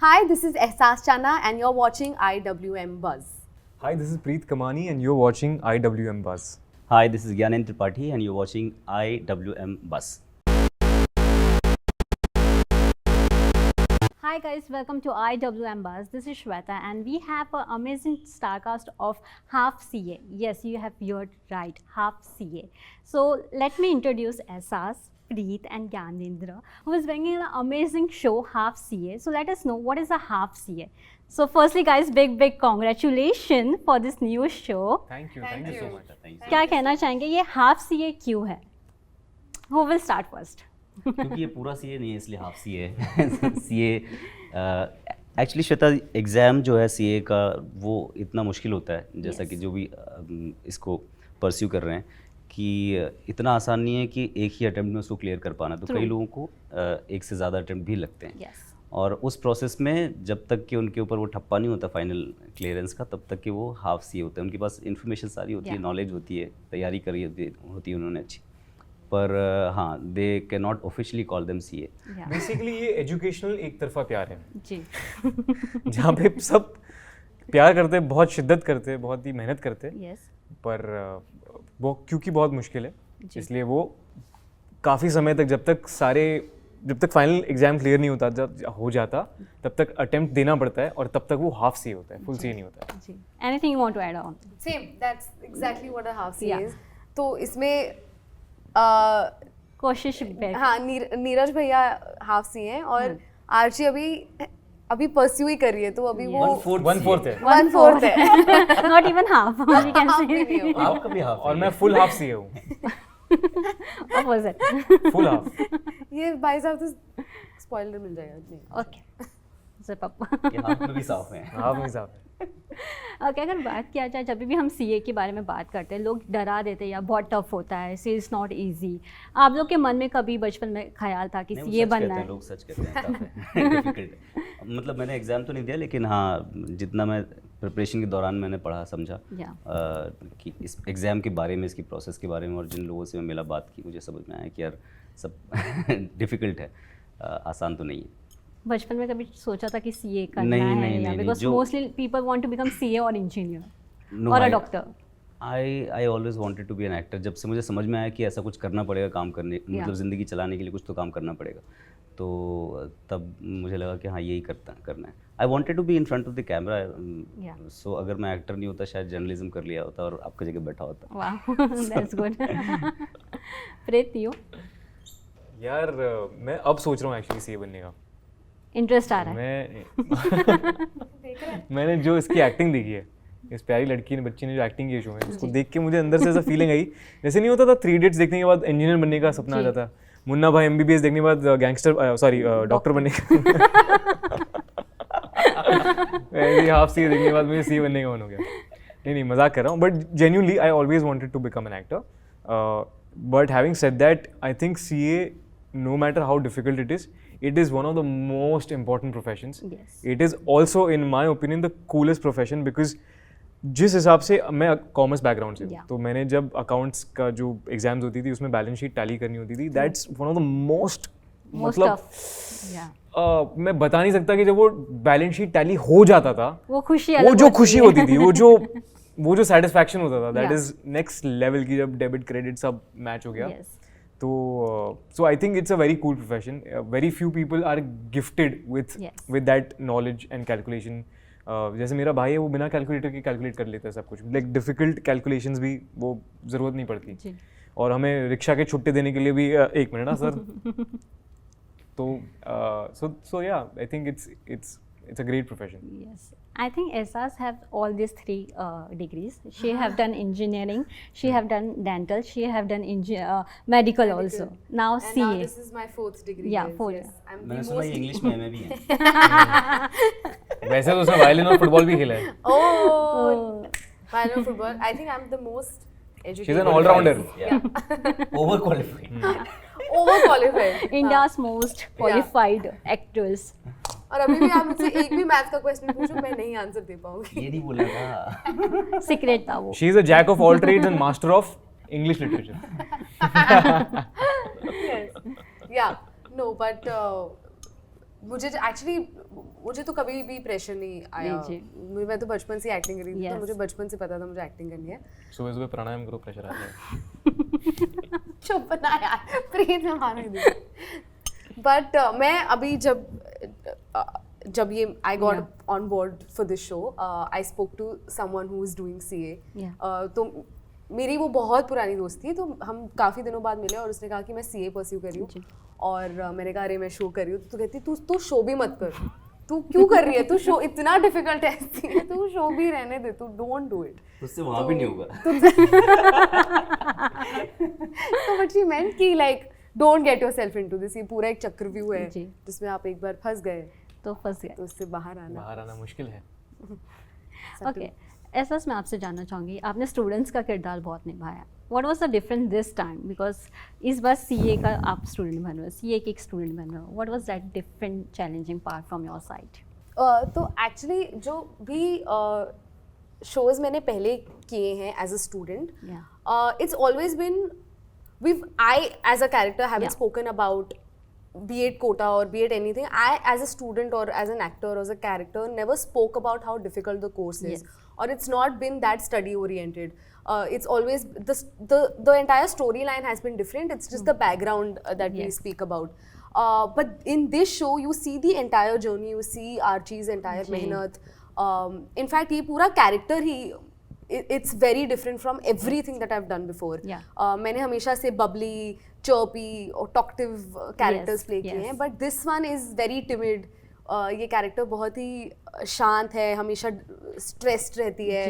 Hi, this is Ehsaas Chana and you're watching IWM Buzz. Hi, this is Preet Kamani and you're watching IWM Buzz. Hi, this is Gyanendra Tripathi and you're watching IWM Buzz. Hi guys, welcome to IWM Buzz. This is Shweta and we have an amazing starcast of half CA. Yes, you have heard right, half CA. So let me introduce Ehsaas, Preet and Gyanendra, who is bringing an amazing show, Half CA. So let us know what is a half CA. So firstly guys, big congratulations for this new show. Thank you so much. क्या कहना चाहेंगे ये half CA क्यों है? Who will start first? क्योंकि ये पूरा CA नहीं है इसलिए हाफ CA है. CA एक्चुअली श्वेता एग्ज़ाम जो है CA का वो इतना मुश्किल होता है जैसा कि जो भी इसको परस्यू कर रहे हैं कि इतना आसान नहीं है कि एक ही अटेम्प्ट में उसको क्लियर कर पाना. तो कई लोगों को एक से ज़्यादा अटेम्प्ट भी लगते हैं. और उस प्रोसेस में जब तक कि उनके ऊपर वो ठप्पा नहीं होता फाइनल क्लियरेंस का तब तक कि वो हाफ CA होता है. उनके पास इन्फॉर्मेशन सारी होती है, नॉलेज होती है, तैयारी करी होती है उन्होंने अच्छी, पर हाँ they can not officially call them CA. Basically ये एजुकेशनल एक तरफा प्यार है जी. जहाँ पे सब प्यार करते हैं, बहुत शिद्दत करते हैं, बहुत ही मेहनत करते हैं, पर वो क्योंकि बहुत मुश्किल है इसलिए वो काफ़ी समय तक जब तक फाइनल एग्जाम क्लियर नहीं होता हो जाता तब तक अटेम्प्ट देना पड़ता है और तब तक वो हाफ CA होता है, फुल CA नहीं होता है. Anything you want to add on? Same, that's exactly what a half CA is. तो इसमें कोशिश हाँ नीरज भैया हाफ CA हैं और आर्ची अभी परस्यू ही कर रही है तो अभी वो 1/4 है. 1/4 है. Not even half. We can say. आपका भी हाफ और मैं फुल हाफ CA हूँ. Opposite. Full half. ये भाई साहब तो स्पॉइलर मिल जाएगा. नहीं. Okay. Zip up. ये हाफ में भी साफ हैं. हाफ में साफ है. Okay, अगर बात किया जाए जब भी हम CA के बारे में बात करते हैं लोग डरा देते हैं या बहुत टफ होता है, CA इज़ नॉट ईजी. आप लोग के मन में कभी बचपन में ख्याल था कि CA बनना है? लोग सच कहते हैं टफ है, डिफिकल्ट है. मतलब मैंने एग्ज़ाम तो नहीं दिया लेकिन हाँ जितना मैं प्रिपरेशन के दौरान मैंने पढ़ा समझा कि इस एग्ज़ाम के बारे में, इसकी प्रोसेस के बारे में और जिन लोगों से मैं मिला बात की मुझे समझ में आया कि यार सब डिफ़िकल्ट है, आसान तो नहीं है. बचपन में कभी सोचा था कि CA करना है? Because mostly people want to become CA और इंजीनियर और a doctor. I always wanted to be an actor. जब से मुझे समझ में आया कि ऐसा कुछ करना पड़ेगा, काम करने मतलब ज़िंदगी चलाने के लिए कुछ तो काम करना पड़ेगा, तो तब मुझे लगा कि हाँ यही करना है. I wanted to be in front of the camera. So अगर मैं एक्टर नहीं होता शायद जर्नलिज्म कर लिया होता और आपकी जगह बैठा होता. वाह, दैट्स गुड. Preet you? यार मैं अब सोच रहा हूँ एक्चुअली CA बनने का. इंटरेस्ट आ रहा है? मैंने जो इसकी एक्टिंग देखी है, इस प्यारी लड़की ने, बच्ची ने जो एक्टिंग की शो में, उसको देख के मुझे अंदर से ऐसा फीलिंग आई जैसे नहीं होता था 3 Idiots देखने के बाद इंजीनियर बनने का सपना आ जाता, मुन्ना भाई MBBS देखने के बाद गैंगस्टर डॉक्टर बनने का. हाफ CA देखने के बाद मुझे CA बनने का मन हो गया. नहीं मजाक कर रहा हूँ, but genuinely I always wanted to become an actor. But having said that I think CA, no matter how difficult it is one of the most important professions. It is also in my opinion the coolest profession because जिस हिसाब से मैं commerce background से हूँ तो मैंने जब accounts का जो एग्जाम्स होती थी उसमें बैलेंस शीट टैली करनी होती थी. That's one of the most मतलब मैं बता नहीं सकता कि जब वो बैलेंस शीट टैली हो जाता था वो जो खुशी होती थी, वो जो सेटिस्फैक्शन होता था, दैट इज नेक्स्ट लेवल की जब डेबिट क्रेडिट सब मैच हो गया. So I think it's a very cool profession. Very few people are gifted with that knowledge and calculation. जैसे मेरा भाई है वो बिना कैलकुलेटर के कैलकुलेट कर लेता है सब कुछ. लाइक डिफिकल्ट कैलकुलेशंस भी वो ज़रूरत नहीं पड़ती. और हमें रिक्शा के छुट्टे देने के लिए भी 1 मिनट ना सर. तो so yeah, I think it's a great profession. Yes, I think Ehsaas have all these 3 degrees. She have done engineering, she have done dental, she have done medical also. Now and CA. Now this is my 4th degree. Yeah, 4. Yes, I'm मैंने the सुना most English में भी है. वैसे तो उसने violin और football भी खेला है. violin and football. I think I'm the most educated. She's an all-rounder. Overqualified. Overqualified. India's most qualified actors. और अभी भी आप मुझसे एक भी मैथ का क्वेश्चन पूछो मैं नहीं आंसर दे पाऊंगी. ये नहीं बोला था. सीक्रेट था वो. She is a jack of all trades and master of English literature. Yes. Yeah. No, but मुझे तो कभी भी प्रेशर नहीं आया। जी। मैं तो बचपन से एक्टिंग करी थी, तो Yes. मुझे बचपन से पता था मुझे एक्टिंग करनी है। सुबह सुबह प्राणायाम करो, प्रेशर आ जाएगा। चुप ना यार, प्लीज मैं मार नहीं दूँ। बट मैं अभी जब ये I got on board for this show, I spoke to someone who is doing CA. तो मेरी वो बहुत पुरानी दोस्त थी, तो हम काफ़ी दिनों बाद मिले और उसने कहा कि मैं सीए परस्यू कर रही हूँ। और मैंने कहा अरे मैं शो कर रही हूँ। तो कहती तू शो भी मत कर, तू क्यों कर रही है, तू शो इतना डिफिकल्ट है, तू शो भी रहने दे, तू डोंट डू इट। उससे वहाँ भी नहीं होगा। तो व्हाट शी मेंट कि like don't get yourself into this, ये पूरा एक चक्रव्यूह है जिसमें आप एक बार फंस गए तो फंस गए, तो उससे बाहर आना मुश्किल है। ओके, एहसास मैं आपसे जानना चाहूँगी, आपने स्टूडेंट्स का किरदार बहुत निभाया, what was the difference this time, because इस बार सीए का आप स्टूडेंट बन रहे हो, सीए के एक स्टूडेंट बन रहे हो, what was that different challenging part from your side? तो एक्चुअली जो भी शोज मैंने पहले किए हैं as a student, it's always been, I as a character haven't spoken about, be it quota or be it anything. I as a student or as an actor or as a character never spoke about how difficult the course is, or it's not been that study oriented. It's always the entire storyline has been different. It's just the background that we speak about. But in this show you see the entire journey, you see Archie's entire mehnat. In fact ये पूरा character he it's very different from everything that I've done before. मैंने हमेशा से bubbly, chirpy और talkative characters play किए हैं, but this one is very timid. ये character बहुत ही शांत है, हमेशा stressed रहती है,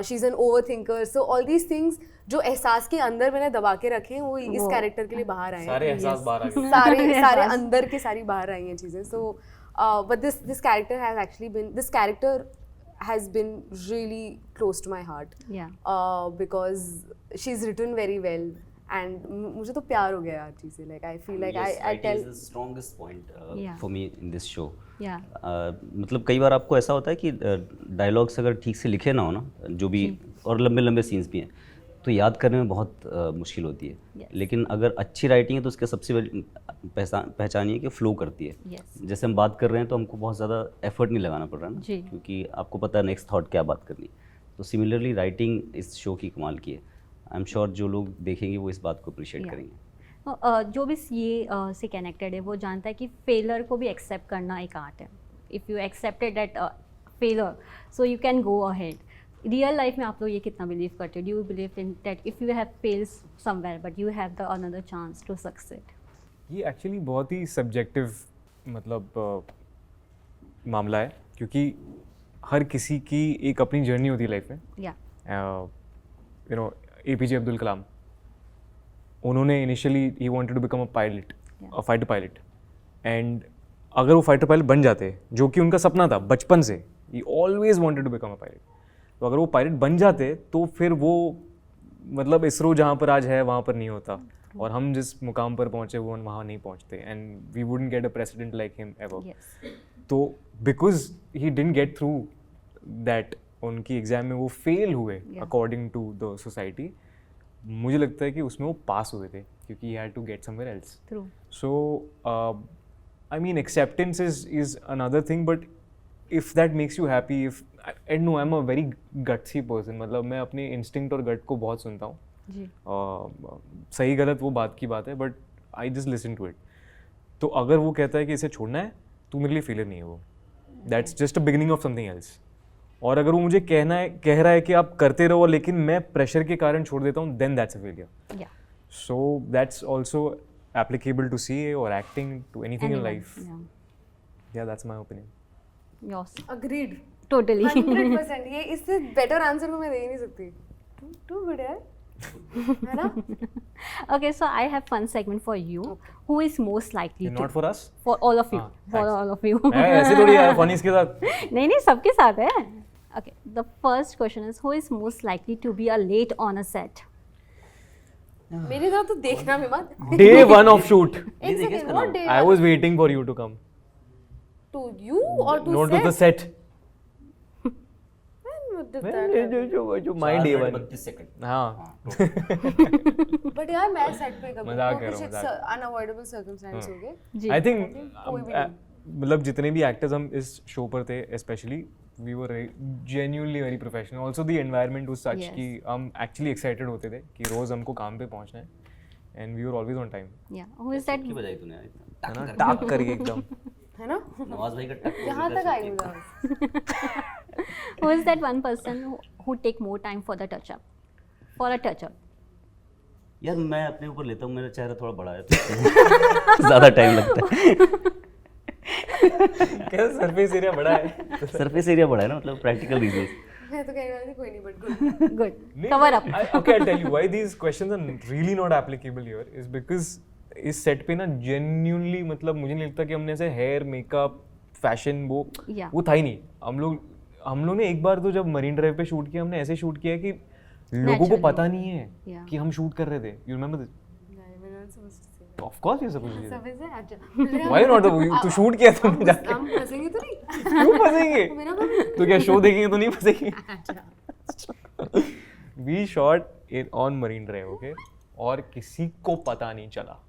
she's an overthinker. So all these things जो एहसास के अंदर मैंने दबा के रखे हैं वो इस कैरेक्टर के लिए बाहर आए हैं। सारे एहसास बाहर आ गए, सारे अंदर के सारी बाहर आई हैं चीज़ें। So but this character has actually been, this character has been really close to my heart. Because she's written very well and मुझे तो प्यार हो गया हर चीज़ से। Like I feel like I tell is the strongest point for me in this show. मतलब कई बार आपको ऐसा होता है कि डायलॉग्स अगर ठीक से लिखे ना हो ना, जो भी और लंबे लंबे सीन्स भी हैं, तो याद करने में बहुत मुश्किल होती है। लेकिन अगर अच्छी राइटिंग है तो उसके सबसे बड़ी पहचान ये कि फ्लो करती है। जैसे हम बात कर रहे हैं तो हमको बहुत ज़्यादा एफर्ट नहीं लगाना पड़ रहा ना, क्योंकि आपको पता है नेक्स्ट थॉट क्या बात करनी है। तो सिमिलरली राइटिंग इस शो की कमाल की है। आई एम श्योर जो लोग देखेंगे वो इस बात को अप्रिशिएट करेंगे। जो भी सीए से कनेक्टेड है वो जानता है कि फेलर को भी एक्सेप्ट करना एक आर्ट है। If you accepted that failure so you can go ahead. Real life में आप लोग ये कितना बिलीव करते हो? Do you believe in that if you have failed somewhere but you have the another chance to succeed? ये actually बहुत ही सब्जेक्टिव मतलब मामला है, क्योंकि हर किसी की एक अपनी जर्नी होती है लाइफ में। You know APJ Abdul Kalam, उन्होंने इनिशियली ही wanted to become a pilot, a fighter pilot, and अगर वो फाइटर पायलट बन जाते, जो कि उनका सपना था बचपन से, he always wanted to become a pilot, तो अगर वो पायलट बन जाते तो फिर वो मतलब इसरो जहाँ पर आज है वहाँ पर नहीं होता, और हम जिस मुकाम पर पहुँचे वो वहाँ नहीं पहुँचते, and we wouldn't get a president like him ever. तो because he didn't get through that, उनकी एग्ज़ाम में वो फेल हुए अकॉर्डिंग टू द सोसाइटी, मुझे लगता है कि उसमें वो पास हुए थे क्योंकि he had to get somewhere else. So I mean acceptance is another thing, but if that makes you happy, if I know I am a very gutsy person, मतलब मैं अपने इंस्टिंक्ट और गट को बहुत सुनता हूँ। सही गलत वो बात की बात है, but I just listen to it. तो अगर वो कहता है कि इसे छोड़ना है तो मेरे लिए फेलियर नहीं है वो, that's just a beginning of something else. और अगर वो मुझे कह रहा है कि आप करते रहो लेकिन मैं प्रेशर के कारण छोड़ देता हूँ, then that's a failure. So that's also applicable to CA और acting, to anything in life. या that's my opinion. Yours? Agreed, totally 100%। ये इससे बेटर आंसर को मैं दे ही नहीं सकती। टू गुड है ना? Okay, so I have fun segment for you. Who is most likely to? Not for us? For all of you. For all of you. ऐसे थोड़ी है फनीज के साथ। नहीं सबके साथ है। Okay, the first question is who is most likely to be late on a set? मेरी तरफ तो देखना भी मत। Day 1 of shoot. एक second, what day? I was waiting for you to come. To you or to Not set? to the set. When did that? जो my day 1. 32 second. हाँ। But यार मैं सेट पे कभी मजाक कर कुछ रहा हूँ, unavoidable circumstance हो गए। I think कोई भी नहीं। मतलब जितने भी एक्टर्स हम इस शो पर थे specially we were genuinely very professional. Also the environment was such कि हम एक्चुअली एक्साइटेड होते थे कि रोज हमको काम पे पहुंचना है and we were always on time. या हु इज दैट की बजाई तूने इतना है ना, टाक करके एकदम. है ना, नवाज भाई का टक यहाँ तक आई हूँ बस. who is that one person who take more time for the touch up for a touch up? यार मैं अपने ऊपर लेता हूँ, मेरा चेहरा थोड़ा बड़ा है तो ज़्यादा टाइम लगता है. क्या सरफेस एरिया बड़ा है? सरफेस एरिया बड़ा है ना, मतलब प्रैक्टिकल रीजंस. मैं तो कह रही थी कोई नहीं, but good. Good. Cover up. Okay, I'll tell you why these questions are really not applicable here is because इस सेट पे ना genuinely मतलब मुझे नहीं लगता कि हमने ऐसे हेयर मेकअप फैशन वो था ही नहीं. हम लोग ने एक बार तो जब मरीन ड्राइव पे शूट किया, हमने ऐसे शूट किया कि लोगों को पता नहीं है कि हम शूट कर रहे थे. You remember this? Of course you're supposed to. सब ऐसे अच्छा. Why not? तू शूट किया तुमने जाके. हम फंसेंगे तो नहीं. क्यों फंसेंगे? मेरा काम तो क्या शो देखेंगे तो नहीं फंसेंगे? We shot it on Marine Drive, okay? और किसी को पता नहीं चला.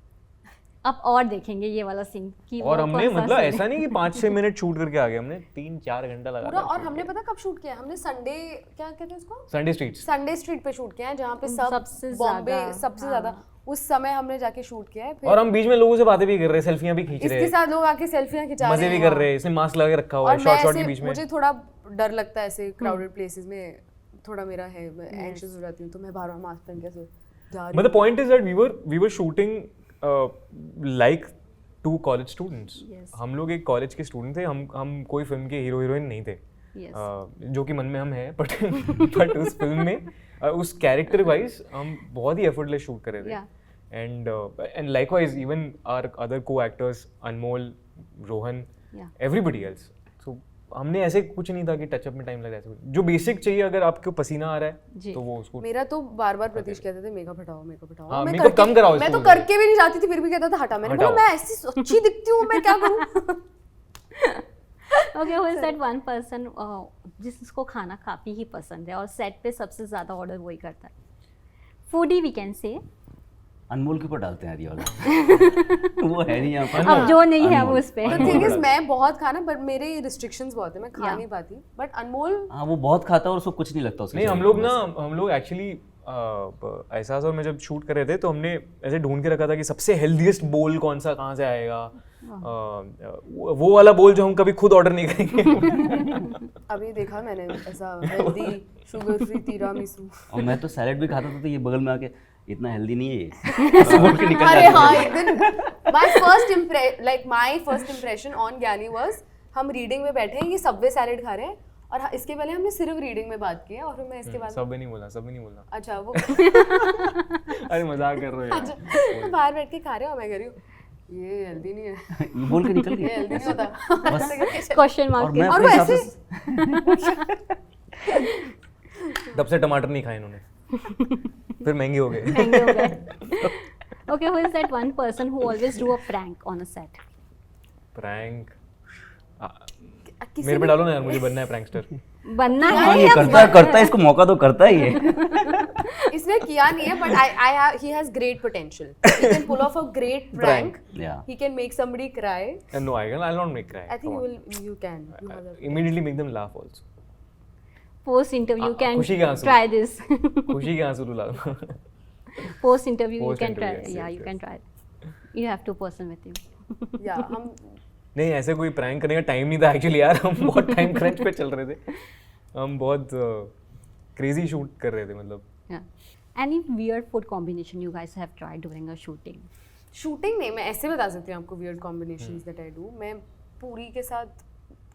अब और देखेंगे ये वाला सीन कि और वो हमने कौन सा मतलब scene है। ऐसा नहीं कि 5-6 मिनट शूट करके आ गए, हमने 3-4 घंटा लगा पूरा. और हमने पता कब शूट किया है? हमने संडे, क्या कहते हैं उसको, संडे स्ट्रीट्स. संडे स्ट्रीट पे शूट किया है, जहाँ पे सबसे बॉम्बे ज़्यादा, सबसे ज्यादा उस समय हमने जाके शूट किया है. फिर और हम बीच में लोगों से बातें भी कर रहे हैं, सेल्फियां भी खींच रहे इसके हैं, साथ लोग आके सेल्फियां खिंचा रहे मजे भी हैं. कर रहे हैं. इसने मास्क लगा के रखा हुआ है और शॉर्ट मैं शॉर्ट के ऐसे, बीच में. मुझे थोड़ा डर लगता है ऐसे क्राउडेड प्लेसेस में, थोड़ा मेरा है, मैं एंग्शियस हो जाती हूँ, तो मैं बार-बार मास्क पहन के ऐसे जा रही But the point is that we were shooting like two college students. Yes. हम लोग एक कॉलेज के स्टूडेंट थे. हम कोई फिल्म के हीरो हीरोइन नहीं थे. Yes. जो कि मन में हम हैं, बट उस फिल्म में उस कैरेक्टर वाइज हम बहुत ही एफर्टलेस शूट कर रहे थे. Yeah. And likewise even our other co-actors Anmol, Rohan, Yeah. everybody else. So हमने ऐसे कुछ नहीं था कि टचअप में टाइम लगा. ऐसे जो बेसिक चाहिए, अगर आपको पसीना आ रहा है जी. तो वो उसको मेरा तो बार-बार प्रतीश कहते थे मेकअप हटाओ, मेकअप हटाओ. हाँ, मैं makeup करके- कम कराओ मैं तो इसको. करके भी नहीं जाती थी, फिर भी कहता था हटा. मैंने बोला हटाओ. मैं ऐसी अच्छी दिखती हूँ, मैं क्या करूँ. Okay, who is that one person जिसको खाना काफ़ी ही पसंद है और सेट पे सबसे ज़्यादा ऑर्डर वही करता है? Foodie we can say. अनमोल के ऊपर डालते हैं यार ये वाला. वो है नहीं यहाँ पर. अब जो नहीं है वो अनमोल. उस पे. The thing is, मैं बहुत खाना, बट मेरे रिस्ट्रिक्शंस बहुत है, मैं खा Yeah. नहीं पाती. बट अनमोल हाँ वो बहुत खाता है और उसको कुछ नहीं लगता उसके नहीं. शरीर हम लोग एक्चुअली एहसास और मैं जब शूट कर रहे थे तो हमने ऐसे ढूंढ के रखा था कि सबसे हेल्दीएस्ट बोल कौन सा कहाँ से आएगा. वो वाला बोल जो हम कभी खुद ऑर्डर नहीं करेंगे. अभी देखा मैंने ऐसा हेल्दी शुगर फ्री तीरामिसू. और मैं तो सैलेड भी खाता था तो ये बगल में आके इतना हेल्दी नहीं है ये. ऐसे बोल के निकल अरे जाता हाँ, है. एक दिन माय फर्स्ट इंप्रेशन ऑन ज्ञानी वाज, हम रीडिंग में बैठे हैं, ये सबवे सैलेड खा रहे हैं, और इसके पहले हमने सिर्फ रीडिंग में बात की है, और फिर मैं इसके बाद सब भी नहीं बोलना. अच्छा वो अरे मजाक कर रहे हो यार. तो बाहर बैठ के खा रहे हो, मैं कह रही हूँ ये हेल्दी नहीं है, ये बोल के निकल ये गया. हेल्दी नहीं होता. क्वेश्चन और मार्क मैं और अपने वो हिसाब से तब से टमाटर नहीं खाए इन्होंने. फिर महंगे हो गए. महंगे हो गए. Okay, who is that one person who always do a prank on a set? Prank किसी मेरे पे डालो ना यार, मुझे बनना है प्रैंकस्टर. बनना हाँ है ये या करता है इसको मौका तो करता है ये. इसने किया नहीं है, but he has great potential. He can pull off a great prank. Yeah. He can make somebody cry. No, I'll not make cry. I think you can. You have that. Immediately make them laugh also. post interview you can खुशी के आंसू. try this. खुशी के आंसू रुला दो. Post interview you Post can try. interview, yes, Yeah, yes, you yes. can try. You have 2 person with you. Yeah, हम नहीं ऐसे कोई प्रैंक करने का टाइम नहीं था एक्चुअली यार. हम बहुत टाइम क्रंच पे चल रहे थे. हम बहुत क्रेजी शूट कर रहे थे मतलब. Yeah. Any weird food combination you guys have tried during a shooting? Shooting नहीं, मैं ऐसे बता सकती हूँ आपको weird combinations that I do. मैं पूरी के साथ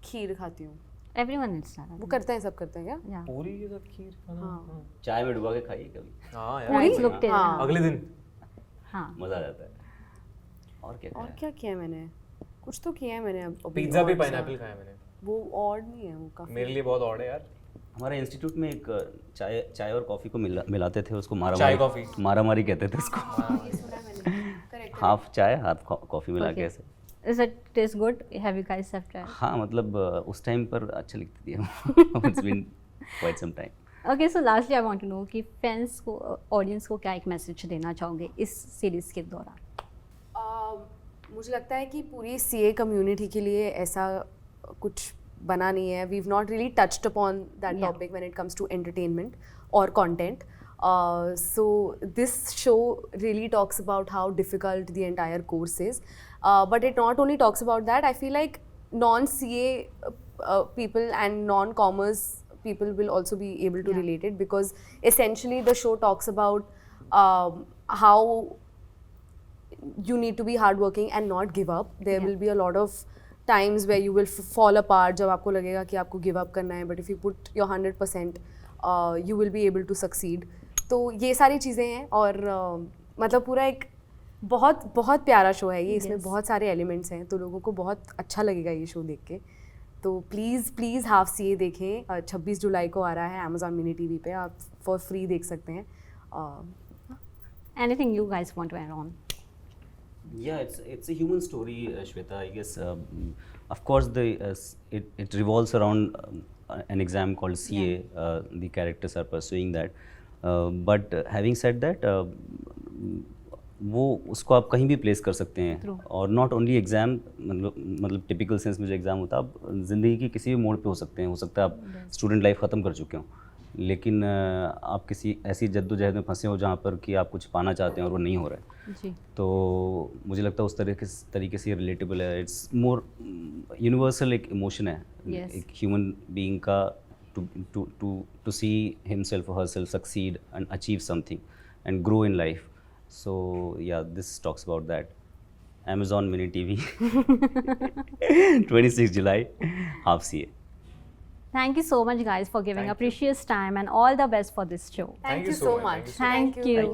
खीर खाती हूँ. Everyone is that. वो करते हैं, सब करते हैं क्या? Yeah. पूरी के साथ खीर खाना. हाँ. चाय में डुबा के खाइए कभी, हाँ यार. Nice looked it. हाँ. अगले दिन हाँ. मजा आ जाता है. और क्या और खाया? क्या किया है मैंने? कुछ तो किया है मैंने. अभी पिज्जा पे odd सा. पाइनएप्पल खाया मैंने. वो ऑड नहीं है, वो काफी. मेरे लिए बहुत ऑड है यार. हमारे इंस्टीट्यूट में एक चाय और कॉफी को मिलाते थे, उसको चाय कॉफी. मारामारी कहते थे उसको. ये सुना है मैंने. Correct. हाफ चाय हाफ कॉफी मिला के Okay. ऐसे. Is it taste good? Have you guys have tried? हाँ मतलब उस टाइम पर अच्छा लिखती थी. It's been quite some time. Okay, so lastly I want to know कि fans को, audience को क्या एक मैसेज देना चाहोगे इस सीरीज के दौरान? मुझे लगता है कि पूरी CA कम्युनिटी के लिए ऐसा कुछ बना नहीं है. We've not really touched upon that topic when it comes to entertainment or content. So this show really talks about how difficult the entire course is. But it not only talks about that, I feel like non-CA people and non-commerce people will also be able to relate it, because essentially the show talks about how you need to be hardworking and not give up. There will be a lot of times where you will fall apart जब आपको लगेगा कि आपको give up करना है, but if you put your 100%, you will be able to succeed. तो ये सारी चीज़ें हैं, और मतलब पूरा एक बहुत बहुत प्यारा शो है ये. इसमें बहुत सारे एलिमेंट्स हैं, तो लोगों को बहुत अच्छा लगेगा ये शो देख के. तो प्लीज़ हाफ CA देखें. 26 जुलाई को आ रहा है Amazon Mini TV पे, आप फॉर फ्री देख सकते हैं. Anything you guys want to add on? Yeah, it's a human story, Shweta. I guess, of course, it revolves around an exam called CA. The characters are pursuing that. But having said that, वो उसको आप कहीं भी place कर सकते हैं. और not only exam, मतलब टिपिकल सेंस में जो एग्ज़ाम होता है, आप ज़िंदगी की किसी भी मोड़ पे हो सकते हैं. हो सकता है आप स्टूडेंट लाइफ ख़त्म कर चुके हों, लेकिन आप किसी ऐसी जद्दोजहद में फंसे हो जहाँ पर कि आप कुछ पाना चाहते हैं और वो नहीं हो रहा है जी. तो मुझे लगता है उस तरीके से रिलेटेबल है. इट्स मोर यूनिवर्सल एक इमोशन है एक ह्यूमन बीइंग का, टू सी हिमसेल्फ और herself succeed and achieve something and grow in life. So yeah, this talks about that. Amazon Mini TV, 26 July, half CA. Thank you so much, guys, for giving a precious time, and all the best for this show. Thank you so much. Thank you.